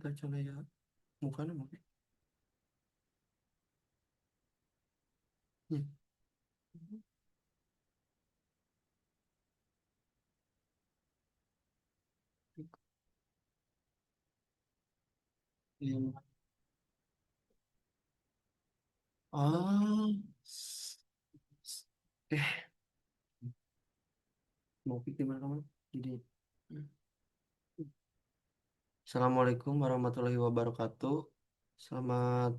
kita coba ya mukanya mungkin. Ya. Iya. Ah, eh, mau pikir gimana kamu? Jadi, Assalamualaikum warahmatullahi wabarakatuh. Selamat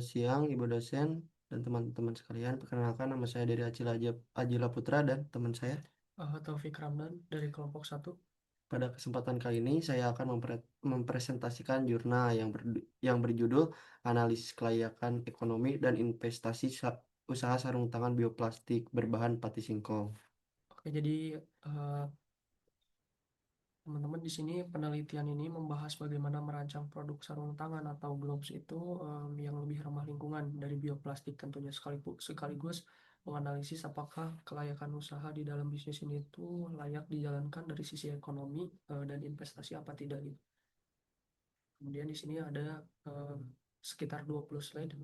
siang, Ibu dosen dan teman-teman sekalian. Perkenalkan nama saya dari Ajila Putra dan teman saya. Taufik Ramdan dari kelompok satu. Pada kesempatan kali ini saya akan mempresentasikan jurnal yang berjudul Analisis Kelayakan Ekonomi dan Investasi Usaha Sarung Tangan Bioplastik Berbahan Pati Singkong. Oke, jadi eh, teman-teman di sini penelitian ini membahas bagaimana merancang produk sarung tangan atau gloves itu yang lebih ramah lingkungan dari bioplastik tentunya sekaligus menganalisis apakah kelayakan usaha di dalam bisnis ini itu layak dijalankan dari sisi ekonomi dan investasi apa tidak gitu. Kemudian di sini ada sekitar 20 slide.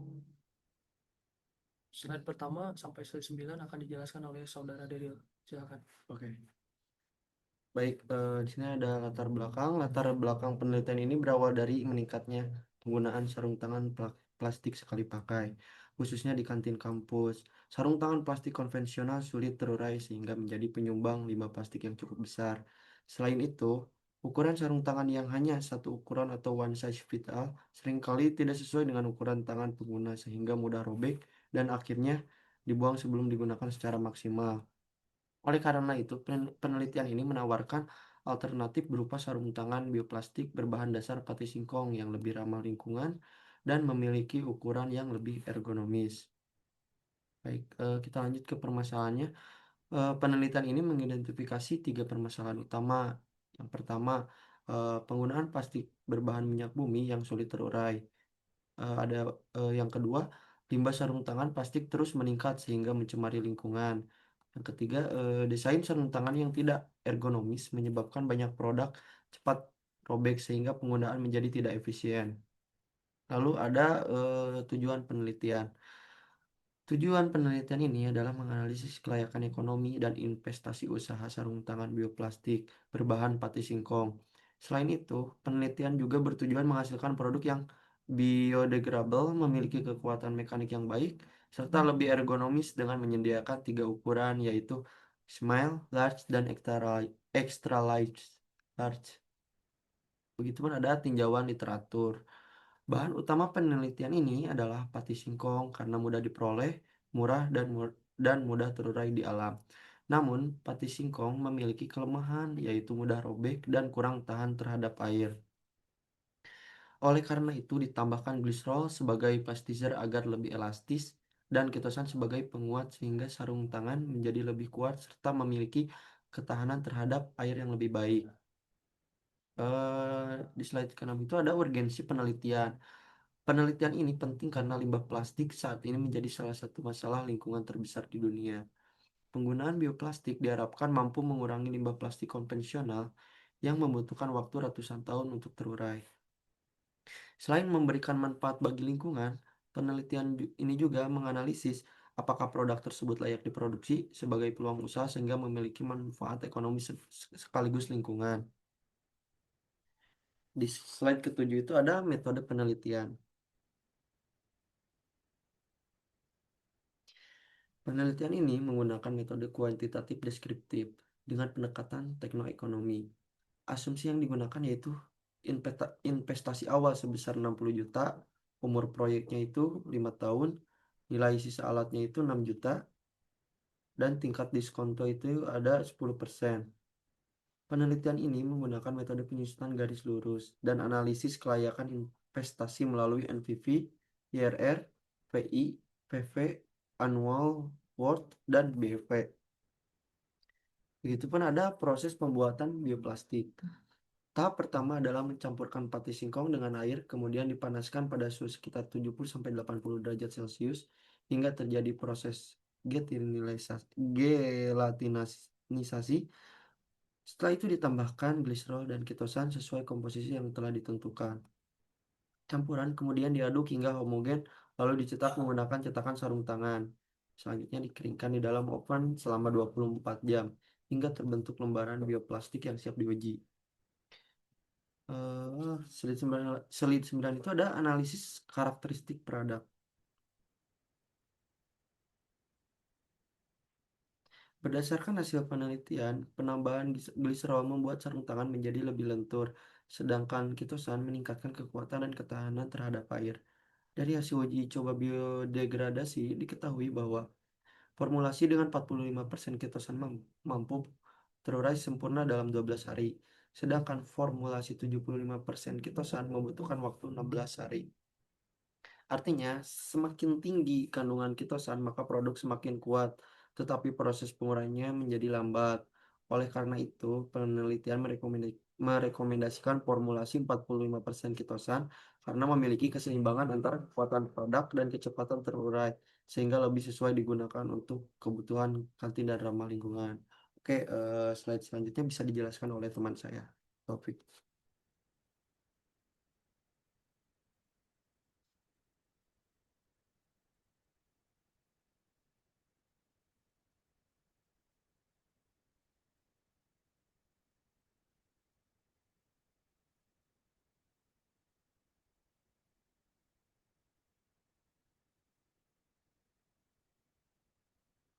Slide pertama sampai slide 9 akan dijelaskan oleh Saudara Deril. Silakan. Oke. Baik, di sini ada latar belakang. Latar belakang penelitian ini berawal dari meningkatnya penggunaan sarung tangan plastik sekali pakai, khususnya di kantin kampus. Sarung tangan plastik konvensional sulit terurai sehingga menjadi penyumbang limbah plastik yang cukup besar. Selain itu, ukuran sarung tangan yang hanya satu ukuran atau one size fit all seringkali tidak sesuai dengan ukuran tangan pengguna sehingga mudah robek dan akhirnya dibuang sebelum digunakan secara maksimal. Oleh karena itu, penelitian ini menawarkan alternatif berupa sarung tangan bioplastik berbahan dasar pati singkong yang lebih ramah lingkungan dan memiliki ukuran yang lebih ergonomis. Baik, kita lanjut ke permasalahannya. Penelitian ini mengidentifikasi tiga permasalahan utama. Yang pertama, penggunaan plastik berbahan minyak bumi yang sulit terurai. Ada yang kedua, limbah sarung tangan plastik terus meningkat sehingga mencemari lingkungan. Yang ketiga, desain sarung tangan yang tidak ergonomis menyebabkan banyak produk cepat robek sehingga penggunaan menjadi tidak efisien. Lalu ada tujuan penelitian. Tujuan penelitian ini adalah menganalisis kelayakan ekonomi dan investasi usaha sarung tangan bioplastik berbahan pati singkong. Selain itu, penelitian juga bertujuan menghasilkan produk yang biodegradable, memiliki kekuatan mekanik yang baik, serta lebih ergonomis dengan menyediakan tiga ukuran yaitu small, large, dan extra large. Large. Begitupun ada tinjauan literatur. Bahan utama penelitian ini adalah pati singkong karena mudah diperoleh, murah, dan mudah terurai di alam. Namun, pati singkong memiliki kelemahan yaitu mudah robek dan kurang tahan terhadap air. Oleh karena itu, ditambahkan glycerol sebagai plasticizer agar lebih elastis dan ketosan sebagai penguat sehingga sarung tangan menjadi lebih kuat serta memiliki ketahanan terhadap air yang lebih baik. Di slide ke-6 itu ada urgensi penelitian. Penelitian ini penting karena limbah plastik saat ini menjadi salah satu masalah lingkungan terbesar di dunia. Penggunaan bioplastik diharapkan mampu mengurangi limbah plastik konvensional yang membutuhkan waktu ratusan tahun untuk terurai. Selain memberikan manfaat bagi lingkungan, penelitian ini juga menganalisis apakah produk tersebut layak diproduksi sebagai peluang usaha sehingga memiliki manfaat ekonomi sekaligus lingkungan. Di slide ketujuh itu ada metode penelitian. Penelitian ini menggunakan metode kuantitatif deskriptif dengan pendekatan teknoekonomi. Asumsi yang digunakan yaitu investasi awal sebesar 60 juta, umur proyeknya itu 5 tahun, nilai sisa alatnya itu 6 juta, dan tingkat diskonto itu ada 10%. Penelitian ini menggunakan metode penyusunan garis lurus dan analisis kelayakan investasi melalui NPV, IRR, PI, PV, Annual Worth, dan BEV. Begitupun ada proses pembuatan bioplastik. Tahap pertama adalah mencampurkan pati singkong dengan air, kemudian dipanaskan pada suhu sekitar 70-80 derajat Celcius hingga terjadi proses gelatinisasi Setelah itu ditambahkan gliserol dan ketosan sesuai komposisi yang telah ditentukan. Campuran kemudian diaduk hingga homogen, lalu dicetak menggunakan cetakan sarung tangan. Selanjutnya dikeringkan di dalam oven selama 24 jam hingga terbentuk lembaran bioplastik yang siap diuji. Selit 9 itu ada analisis karakteristik produk. Berdasarkan hasil penelitian, penambahan gliserol membuat sarung tangan menjadi lebih lentur, sedangkan ketosan meningkatkan kekuatan dan ketahanan terhadap air. Dari hasil uji coba biodegradasi, diketahui bahwa formulasi dengan 45% ketosan mampu terurai sempurna dalam 12 hari, sedangkan formulasi 75% ketosan membutuhkan waktu 16 hari. Artinya, semakin tinggi kandungan ketosan, maka produk semakin kuat, tetapi proses penguraiannya menjadi lambat. Oleh karena itu, penelitian merekomendasikan formulasi 45% ketosan karena memiliki keseimbangan antara kekuatan produk dan kecepatan terurai, sehingga lebih sesuai digunakan untuk kebutuhan kantin dan ramah lingkungan. Oke, slide selanjutnya bisa dijelaskan oleh teman saya, Taufik.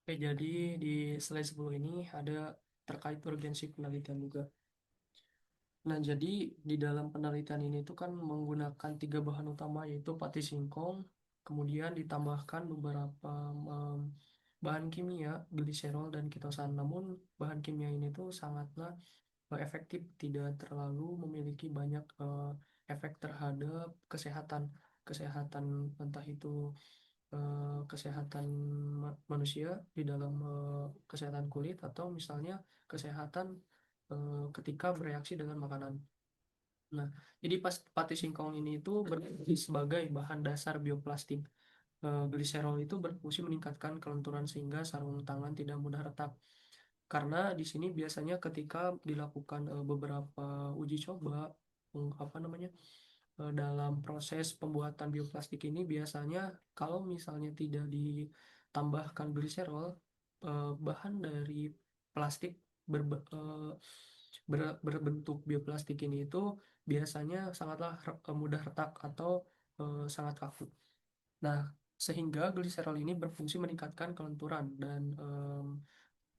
Oke, jadi di slide 10 ini ada terkait urgensi penelitian juga. Nah, jadi di dalam penelitian ini tuh kan menggunakan tiga bahan utama yaitu pati singkong, kemudian ditambahkan beberapa bahan kimia, gliserol dan kitosan. Namun bahan kimia ini tuh sangatlah efektif, tidak terlalu memiliki banyak efek terhadap kesehatan, kesehatan entah itu kesehatan manusia di dalam kesehatan kulit atau misalnya kesehatan ketika bereaksi dengan makanan. Nah, jadi pas pati singkong ini itu berfungsi sebagai bahan dasar bioplastik. Gliserol itu berfungsi meningkatkan kelenturan sehingga sarung tangan tidak mudah retak. Karena di sini biasanya ketika dilakukan beberapa uji coba, apa namanya, dalam proses pembuatan bioplastik ini biasanya kalau misalnya tidak ditambahkan gliserol, bahan dari plastik berbentuk bioplastik ini itu biasanya sangatlah mudah retak atau sangat kaku. Nah, sehingga gliserol ini berfungsi meningkatkan kelenturan dan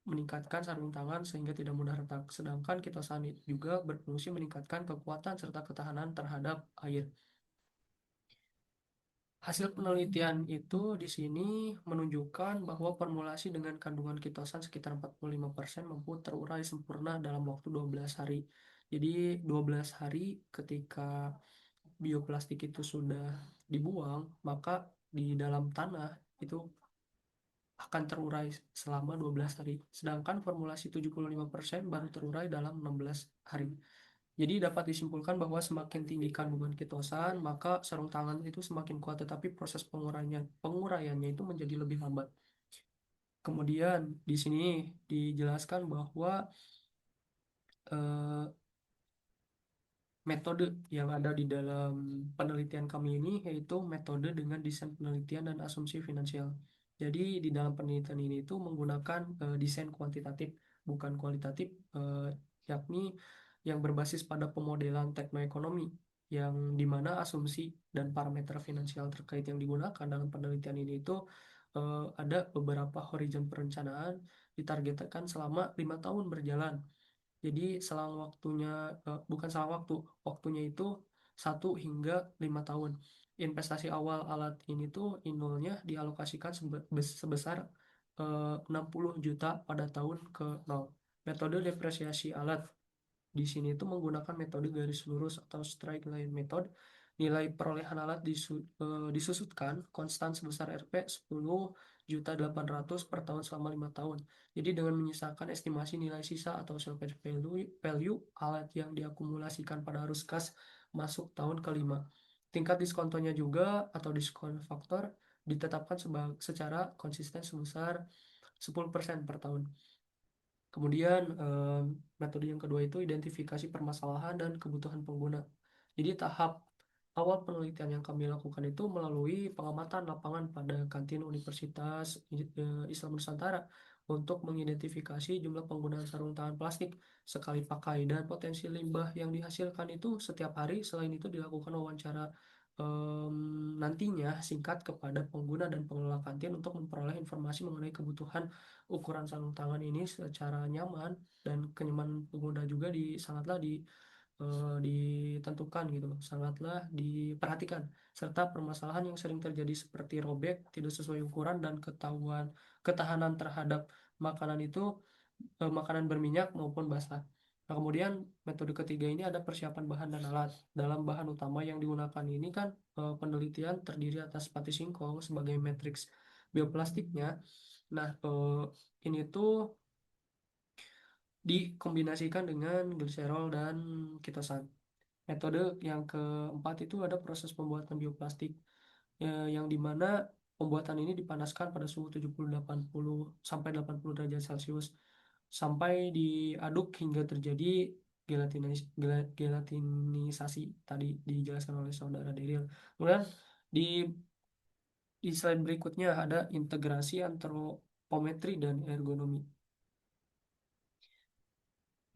meningkatkan sarung tangan sehingga tidak mudah retak. Sedangkan kitosan juga berfungsi meningkatkan kekuatan serta ketahanan terhadap air. Hasil penelitian itu di sini menunjukkan bahwa formulasi dengan kandungan kitosan sekitar 45% mampu terurai sempurna dalam waktu 12 hari. Jadi 12 hari ketika bioplastik itu sudah dibuang, maka di dalam tanah itu akan terurai selama 12 hari. Sedangkan formulasi 75% baru terurai dalam 16 hari. Jadi dapat disimpulkan bahwa semakin tinggi kandungan ketosan, maka sarung tangan itu semakin kuat, tetapi proses penguraiannya itu menjadi lebih lambat. Kemudian di sini dijelaskan bahwa eh, metode yang ada di dalam penelitian kami ini yaitu metode dengan desain penelitian dan asumsi finansial. Jadi di dalam penelitian ini itu menggunakan desain kuantitatif bukan kualitatif, yakni yang berbasis pada pemodelan teknoekonomi yang dimana asumsi dan parameter finansial terkait yang digunakan dalam penelitian ini itu ada beberapa horizon perencanaan ditargetkan selama 5 tahun berjalan. Jadi selang waktunya, bukan selang waktu, waktunya itu 1 hingga 5 tahun. Investasi awal alat ini tuh inolnya dialokasikan sebesar 60 juta pada tahun ke 0. Metode depresiasi alat di sini itu menggunakan metode garis lurus atau straight line method. Nilai perolehan alat disusutkan konstan sebesar Rp 10.800.000 per tahun selama 5 tahun. Jadi dengan menyisakan estimasi nilai sisa atau salvage value alat yang diakumulasikan pada arus kas masuk tahun kelima. Tingkat diskontonya juga atau diskon faktor ditetapkan secara konsisten sebesar 10% per tahun. Kemudian metode yang kedua itu identifikasi permasalahan dan kebutuhan pengguna. Jadi tahap awal penelitian yang kami lakukan itu melalui pengamatan lapangan pada kantin Universitas Islam Nusantara untuk mengidentifikasi jumlah penggunaan sarung tangan plastik sekali pakai dan potensi limbah yang dihasilkan itu setiap hari. Selain itu dilakukan wawancara nantinya singkat kepada pengguna dan pengelola kantin untuk memperoleh informasi mengenai kebutuhan ukuran sarung tangan ini secara nyaman, dan kenyamanan pengguna juga sangatlah ditentukan gitu loh, sangatlah diperhatikan, serta permasalahan yang sering terjadi seperti robek, tidak sesuai ukuran, dan ketahanan terhadap makanan itu, makanan berminyak maupun basah. Nah, kemudian metode ketiga ini ada persiapan bahan dan alat. Dalam bahan utama yang digunakan ini kan penelitian terdiri atas pati singkong sebagai matriks bioplastiknya. Nah, ini tuh dikombinasikan dengan gliserol dan kitosan. Metode yang keempat itu ada proses pembuatan bioplastik, yang dimana pembuatan ini dipanaskan pada suhu 70-80 sampai 80 derajat Celcius sampai diaduk hingga terjadi gelatinisasi tadi dijelaskan oleh saudara Deril. Kemudian di di slide berikutnya ada integrasi antropometri dan ergonomi.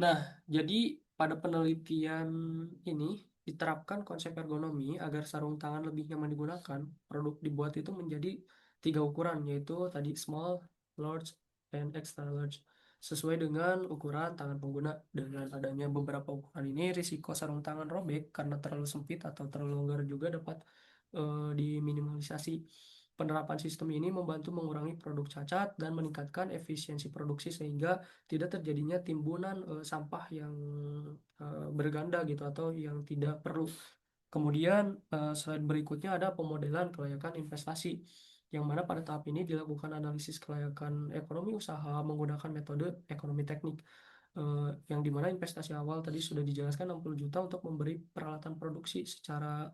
Nah, jadi pada penelitian ini diterapkan konsep ergonomi agar sarung tangan lebih nyaman digunakan. Produk dibuat itu menjadi 3 ukuran, yaitu tadi small, large, dan extra large. Sesuai dengan ukuran tangan pengguna. Dengan adanya beberapa ukuran ini, risiko sarung tangan robek karena terlalu sempit atau terlalu longgar juga dapat diminimalisasi. Penerapan sistem ini membantu mengurangi produk cacat dan meningkatkan efisiensi produksi sehingga tidak terjadinya timbunan sampah yang berganda gitu atau yang tidak perlu. Kemudian slide berikutnya ada pemodelan kelayakan investasi, yang mana pada tahap ini dilakukan analisis kelayakan ekonomi usaha menggunakan metode ekonomi teknik, yang dimana investasi awal tadi sudah dijelaskan 60 juta untuk memberi peralatan produksi secara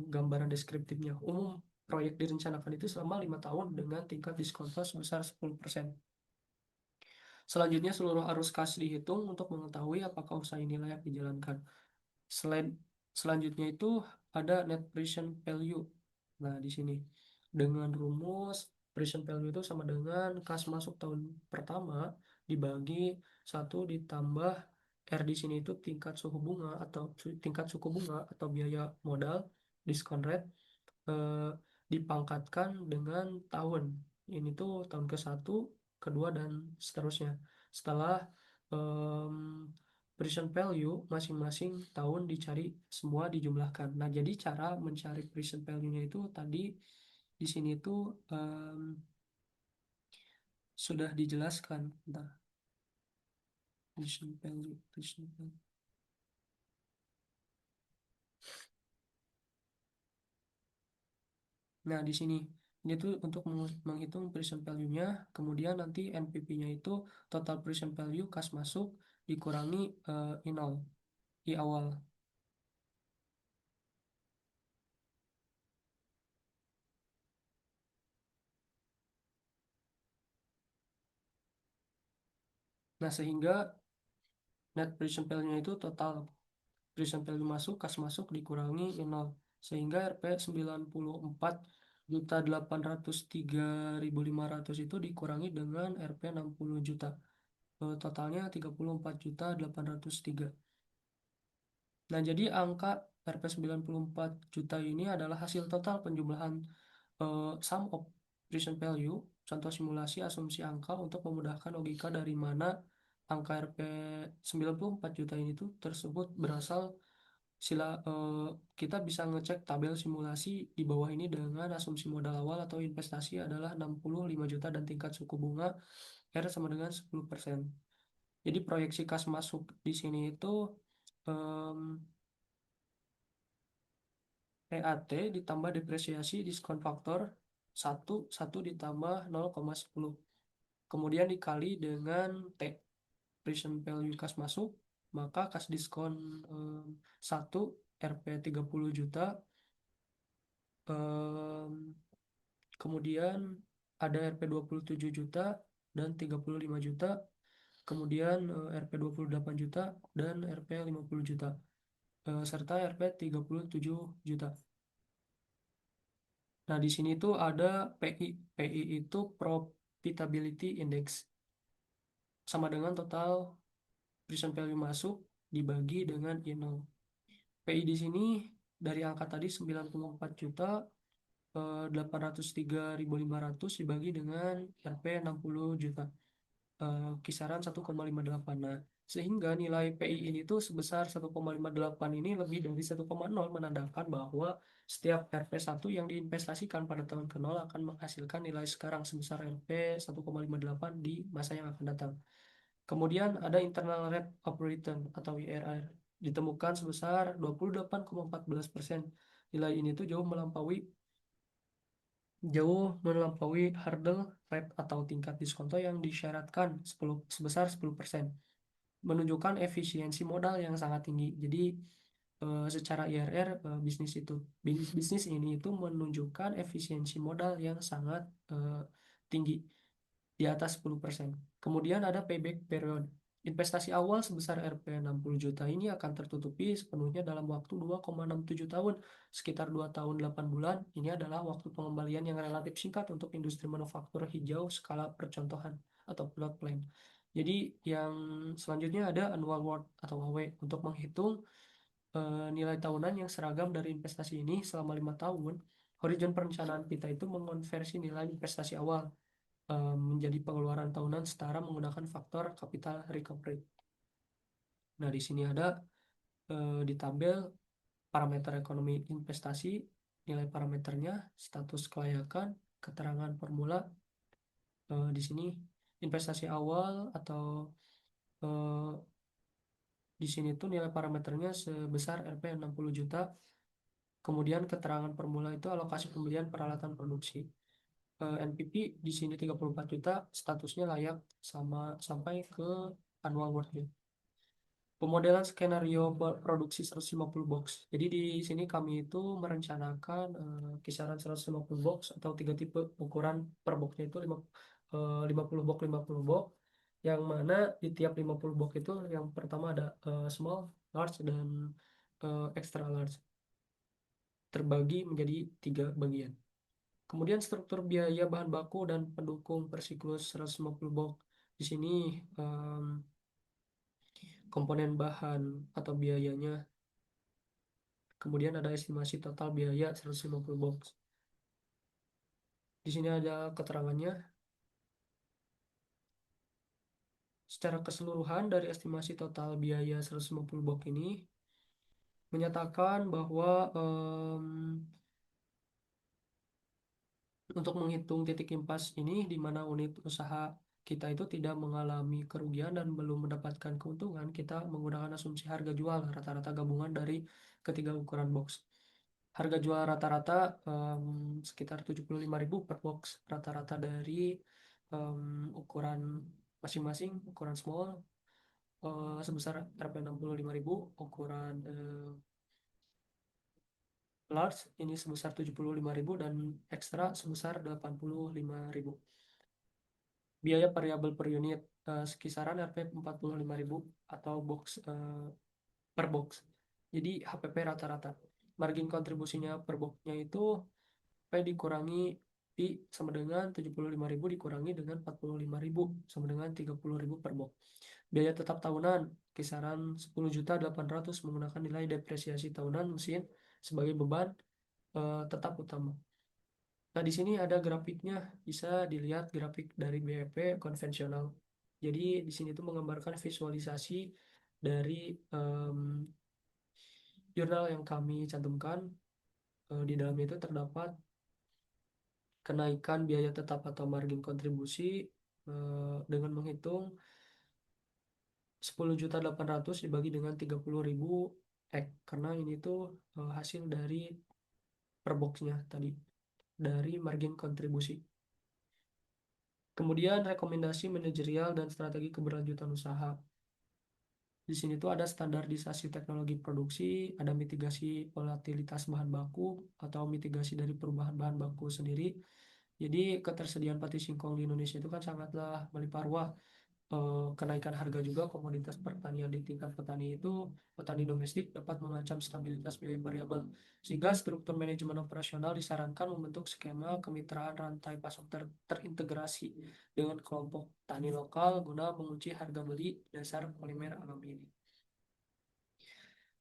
gambaran deskriptifnya. Umum proyek direncanakan itu selama 5 tahun dengan tingkat diskon sebesar 10%. Selanjutnya, seluruh arus kas dihitung untuk mengetahui apakah usaha ini layak dijalankan. Selain selanjutnya itu ada net present value. Nah, di sini dengan rumus present value itu sama dengan kas masuk tahun pertama dibagi 1 ditambah R di sini itu tingkat suku bunga atau biaya modal, diskon rate, eh, dipangkatkan dengan tahun. Ini tuh tahun ke-1, kedua, dan seterusnya. Setelah em, present value masing-masing tahun dicari, semua dijumlahkan. Nah, jadi cara mencari present value-nya itu tadi di sini tuh sudah dijelaskan. Nah, present value. Nah, di sini ini tuh untuk menghitung present value-nya, kemudian nanti NPV-nya itu total present value kas masuk dikurangi I0, I awal. Nah, sehingga net present value-nya itu total present value masuk, kas masuk dikurangi I0. Sehingga Rp 94.803.500 itu dikurangi dengan Rp 60 juta. Totalnya 34.803. Nah, jadi angka Rp 94 juta ini adalah hasil total penjumlahan sum of present value, contoh simulasi asumsi angka untuk memudahkan logika dari mana angka Rp 94 juta ini tuh tersebut berasal. Kita bisa ngecek tabel simulasi di bawah ini dengan asumsi modal awal atau investasi adalah 65 juta dan tingkat suku bunga R sama dengan 10%. Jadi proyeksi kas masuk di sini itu em, EAT ditambah depresiasi diskon faktor 1 ditambah 0,10. Kemudian dikali dengan T, present value kas masuk, maka kas diskon 1 Rp 30 juta. Em, Kemudian ada Rp 27 juta dan 35 juta. kemudian Rp 28 juta, dan Rp 50 juta, serta Rp 37 juta. Nah, di sini tuh ada PI. PI itu Profitability Index, sama dengan total present value masuk dibagi dengan I0. PI di sini dari angka tadi 94 juta, 803.500 dibagi dengan Rp 60 juta, kisaran 1,58. Nah, sehingga nilai PI ini tuh sebesar 1,58 ini lebih dari 1,0, menandakan bahwa setiap Rp1 yang diinvestasikan pada tahun ke-0 akan menghasilkan nilai sekarang sebesar Rp1,58 di masa yang akan datang. Kemudian ada internal rate of return atau IRR, ditemukan sebesar 28,14%. Nilai ini tuh jauh melampaui hurdle rate atau tingkat diskonto yang disyaratkan sebesar 10%, menunjukkan efisiensi modal yang sangat tinggi. Jadi secara IRR, bisnis ini itu menunjukkan efisiensi modal yang sangat tinggi, di atas 10%. Kemudian ada payback period. Investasi awal sebesar Rp 60 juta ini akan tertutupi sepenuhnya dalam waktu 2,67 tahun, sekitar 2 tahun 8 bulan. Ini adalah waktu pengembalian yang relatif singkat untuk industri manufaktur hijau skala percontohan atau plot plan. Jadi yang selanjutnya ada annual worth atau AW, untuk menghitung nilai tahunan yang seragam dari investasi ini selama 5 tahun. Horizon perencanaan kita itu mengonversi nilai investasi awal menjadi pengeluaran tahunan setara menggunakan faktor capital recovery. Nah, di sini ada di tabel parameter ekonomi investasi, nilai parameternya, status kelayakan, keterangan formula. Di sini investasi awal atau eh, di sini tuh nilai parameternya sebesar Rp 60 juta. Kemudian keterangan formula itu alokasi pembelian peralatan produksi. NPP di sini 34 juta, statusnya layak sama sampai ke annual worth-nya. Pemodelan skenario produksi 150 box. Jadi di sini kami itu merencanakan kisaran 150 box atau 3 tipe ukuran per boxnya itu 50 box 50 box, yang mana di tiap 50 box itu yang pertama ada small, large, dan extra large, terbagi menjadi 3 bagian. Kemudian struktur biaya bahan baku dan pendukung per siklus 150 box. Di sini komponen bahan atau biayanya. Kemudian ada estimasi total biaya 150 box. Di sini ada keterangannya. Secara keseluruhan dari estimasi total biaya 150 box ini menyatakan bahwa untuk menghitung titik impas ini, di mana unit usaha kita itu tidak mengalami kerugian dan belum mendapatkan keuntungan, kita menggunakan asumsi harga jual rata-rata gabungan dari ketiga ukuran box. Harga jual rata-rata sekitar 75.000 per box, rata-rata dari ukuran masing-masing. Ukuran small sebesar Rp 65.000, ukuran large ini sebesar 75.000, dan extra sebesar 85.000. Biaya variabel per unit sekisaran Rp 45.000 atau per box. Jadi HPP rata-rata. Margin kontribusinya per boxnya itu P dikurangi Pi sama dengan 75.000 dikurangi dengan 45.000 sama dengan 30.000 per box. Biaya tetap tahunan kisaran 10.800.000 menggunakan nilai depresiasi tahunan mesin sebagai beban tetap utama. Nah, di sini ada grafiknya, bisa dilihat grafik dari BEP konvensional. Jadi di sini tuh menggambarkan visualisasi dari jurnal yang kami cantumkan. Di dalamnya itu terdapat kenaikan biaya tetap atau margin kontribusi dengan menghitung 10.800.000 dibagi dengan 30.000 karena ini tuh hasil dari per boxnya tadi, dari margin kontribusi. Kemudian rekomendasi manajerial dan strategi keberlanjutan usaha. Di sini tuh ada standarisasi teknologi produksi, ada mitigasi volatilitas bahan baku atau mitigasi dari perubahan bahan baku sendiri. Jadi ketersediaan pati singkong di Indonesia itu kan sangatlah melimpah ruah. kenaikan harga juga komoditas pertanian di tingkat petani itu, petani domestik dapat mengancam stabilitas biaya variabel, sehingga struktur manajemen operasional disarankan membentuk skema kemitraan rantai pasok terintegrasi dengan kelompok tani lokal guna mengunci harga beli dasar polimer alami ini.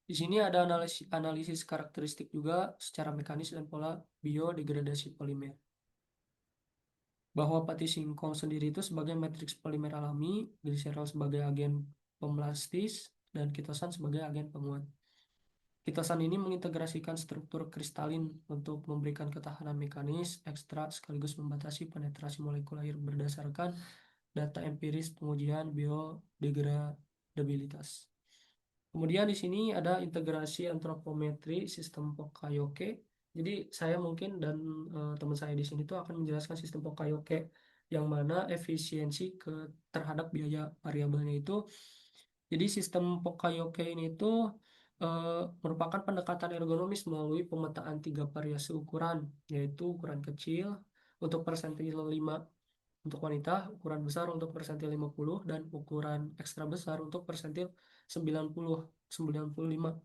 Di sini ada analisis karakteristik juga secara mekanis dan pola biodegradasi polimer. Bahwa pati singkong sendiri itu sebagai matriks polimer alami, gliserol sebagai agen pemelastis, dan kitosan sebagai agen penguat. Kitosan ini mengintegrasikan struktur kristalin untuk memberikan ketahanan mekanis, ekstra sekaligus membatasi penetrasi molekul air berdasarkan data empiris pengujian biodegradabilitas. Kemudian di sini ada integrasi antropometri sistem Pokayoke. Jadi saya mungkin dan teman saya di sini tuh akan menjelaskan sistem Pokayoke yang mana efisiensi terhadap biaya variabelnya itu. Jadi sistem Pokayoke ini tuh merupakan pendekatan ergonomis melalui pemetaan 3 variasi ukuran, yaitu ukuran kecil untuk persentil 5 untuk wanita, ukuran besar untuk persentil 50, dan ukuran ekstra besar untuk persentil 95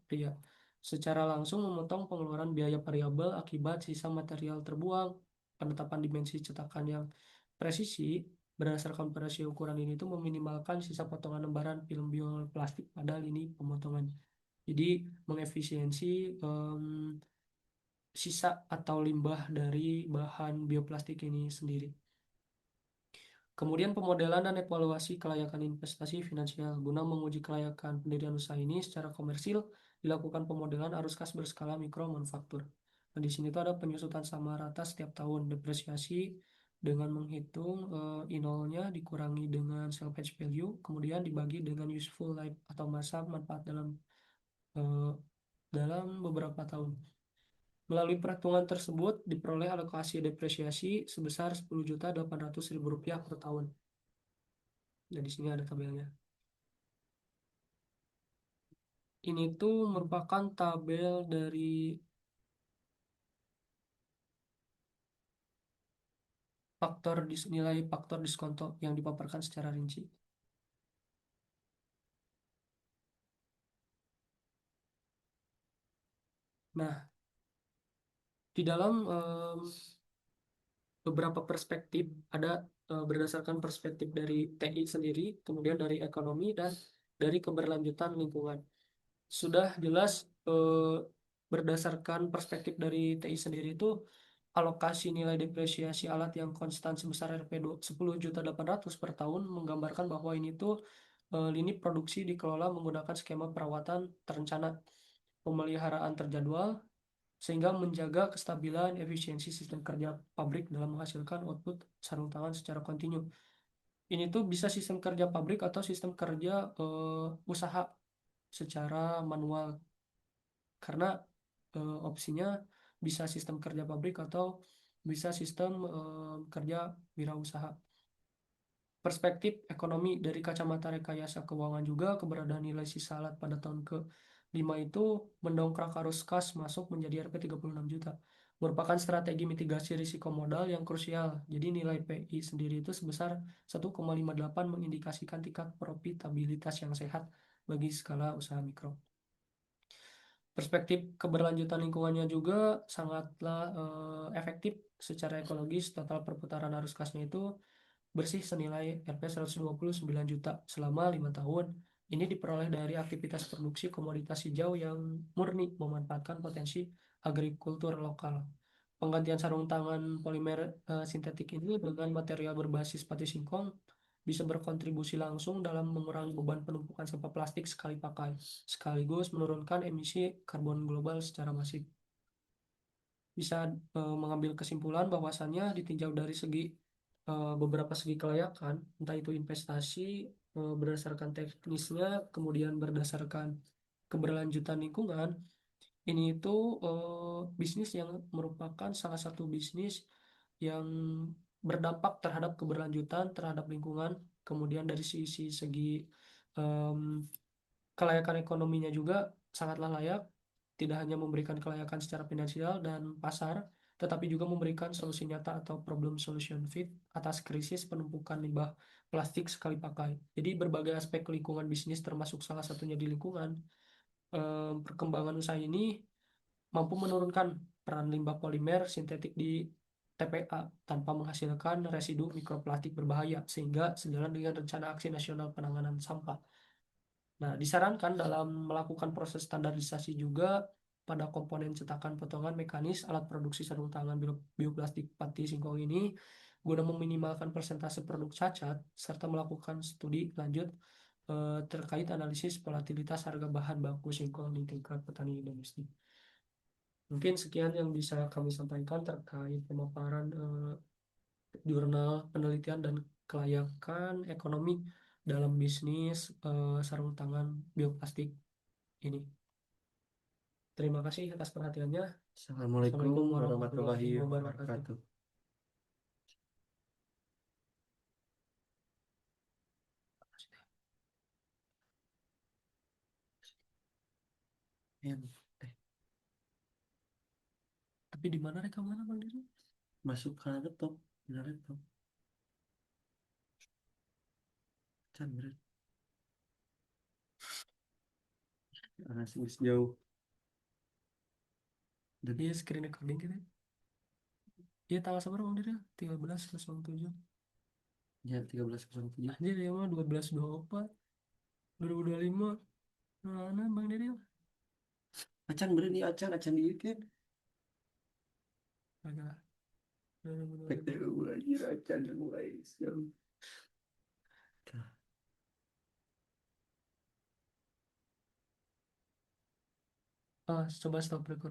pria. Secara langsung memotong pengeluaran biaya variabel akibat sisa material terbuang. Penetapan dimensi cetakan yang presisi berdasarkan rasio ukuran ini tuh meminimalkan sisa potongan lembaran film bioplastik pada lini pemotongan. Jadi mengefisiensi sisa atau limbah dari bahan bioplastik ini sendiri. Kemudian pemodelan dan evaluasi kelayakan investasi finansial. Guna menguji kelayakan pendirian usaha ini secara komersil, dilakukan pemodelan arus kas berskala mikro manufaktur. Nah, di sini tuh ada penyusutan sama rata setiap tahun, depresiasi dengan menghitung I0-nya dikurangi dengan salvage value, kemudian dibagi dengan useful life atau masa manfaat eh, dalam beberapa tahun. Melalui perhitungan tersebut diperoleh alokasi depresiasi sebesar Rp10.800.000 per tahun. Dan di sini ada tabelnya. Ini tuh merupakan tabel dari nilai faktor diskonto yang dipaparkan secara rinci. Nah, di dalam beberapa perspektif ada berdasarkan perspektif dari TI sendiri, kemudian dari ekonomi dan dari keberlanjutan lingkungan. Sudah jelas berdasarkan perspektif dari TI sendiri itu alokasi nilai depresiasi alat yang konstan sebesar Rp 10.800.000 per tahun menggambarkan bahwa ini tuh lini produksi dikelola menggunakan skema perawatan terencana, pemeliharaan terjadwal, sehingga menjaga kestabilan efisiensi sistem kerja pabrik dalam menghasilkan output sarung tangan secara kontinu. Ini tuh bisa sistem kerja pabrik atau sistem kerja usaha secara manual, karena opsinya bisa sistem kerja pabrik atau bisa sistem kerja wirausaha. Perspektif ekonomi dari kacamata rekayasa keuangan juga, keberadaan nilai sisa alat pada tahun ke-5 itu mendongkrak arus kas masuk menjadi Rp 36 juta. Merupakan strategi mitigasi risiko modal yang krusial. Jadi nilai PI sendiri itu sebesar 1,58 mengindikasikan tingkat profitabilitas yang sehat bagi skala usaha mikro. Perspektif keberlanjutan lingkungannya juga sangatlah efektif secara ekologis. Total perputaran arus kasnya itu bersih senilai Rp 129 juta selama 5 tahun. Ini diperoleh dari aktivitas produksi komoditas hijau yang murni memanfaatkan potensi agrikultur lokal. Penggantian sarung tangan polimer sintetik ini dengan material berbasis pati singkong bisa berkontribusi langsung dalam mengurangi beban penumpukan sampah plastik sekali pakai, sekaligus menurunkan emisi karbon global secara masif. Bisa mengambil kesimpulan bahwasannya ditinjau dari beberapa segi kelayakan, entah itu investasi berdasarkan teknisnya, kemudian berdasarkan keberlanjutan lingkungan, ini itu bisnis yang merupakan salah satu bisnis yang berdampak terhadap keberlanjutan, terhadap lingkungan, kemudian dari segi em, kelayakan ekonominya juga sangatlah layak, tidak hanya memberikan kelayakan secara finansial dan pasar, tetapi juga memberikan solusi nyata atau problem solution fit atas krisis penumpukan limbah plastik sekali pakai. Jadi berbagai aspek lingkungan bisnis termasuk salah satunya di lingkungan, perkembangan usaha ini mampu menurunkan peran limbah polimer sintetik di TPA tanpa menghasilkan residu mikroplastik berbahaya, sehingga sejalan dengan rencana aksi nasional penanganan sampah. Nah, disarankan dalam melakukan proses standarisasi juga pada komponen cetakan potongan mekanis alat produksi sarung tangan bioplastik pati singkong ini guna meminimalkan persentase produk cacat serta melakukan studi lanjut terkait analisis volatilitas harga bahan baku singkong di tingkat petani domestik. Mungkin sekian yang bisa kami sampaikan terkait pemaparan jurnal penelitian dan kelayakan ekonomi dalam bisnis sarung tangan bioplastik ini. Terima kasih atas perhatiannya. Assalamualaikum warahmatullahi wabarakatuh. Tapi di mana rekamannya Bang Diri? Masuk ke laptop, di laptop. Chandra. Asing jauh. Iya, screen recording gitu. Iya, tanggal sabar Bang Diri? 13.07. Ya, 13.07. Anjir, ya mah 12.24. 2025. Mana Bang Diri? Acan berani acan dikit. Agak. PTU aja acan mulai siang. Coba stop record.